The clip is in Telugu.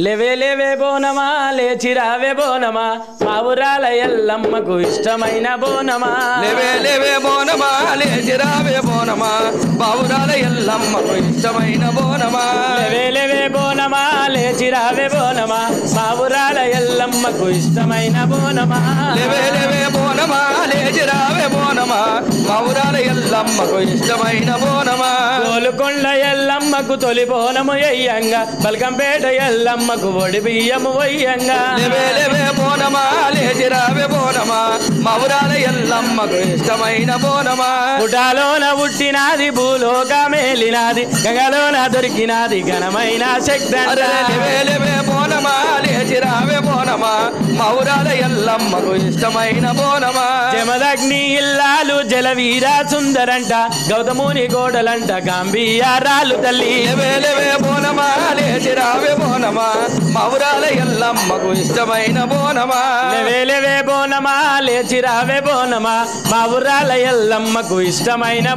లేవే లేవే బోనమా లేచి రావే బోనమా మా ఊరాల ఎల్లమ్మకు ఇష్టమైన బోనమా లేవే లేవే బోనమా లేచి రావే బోనమా మా ఊరాల ఎల్లమ్మకు ఇష్టమైన బోనమా లేవే లేవే బోనమా లేచి రావే బోనమా మా ఊరాల ఎల్లమ్మకు ఇష్టమైన బోనమా లేవే లేవే బోనమా లేచి రావే బోనమా మా ఊరాల ఎల్లమ్మకు ఇష్టమైన బోనమా గోలుకొండ ఎల్లమ్మకు తొలి బోనము ఎయ్యంగా బల్కంపేట ఎల్లమ్మకు ఒడి బియ్యము వయ్యంగా లేవే లేవే బోనమా లేచి రావే బోనమా మా ఊరాల ఎల్లమ్మకు ఇష్టమైన బోనమా పుటాలోన పుట్టినాది భూలోక మేలినాది గంగలోన దొరికినాది ఘనమైన శక్తి లేవే లేవే బోనమా లేచి రావే బోనమా మా ఊరాల ఎల్లమ్మకు ఇష్టమైన బోనమా జమదగ్ని ఇల్లాలు జలవీర సుందరంట గౌతముని గోడలంట గాంభీరాలు తల్లి లేవే లేవే బోనమా లేచి రావే బోనమా మా ఊరాల ఎల్లమ్మకు ఇష్టమైన బోనమా లేవే లేవే బోనమా లేచి రావే బోనమా మా ఊరాల ఎల్లమ్మకు ఇష్టమైన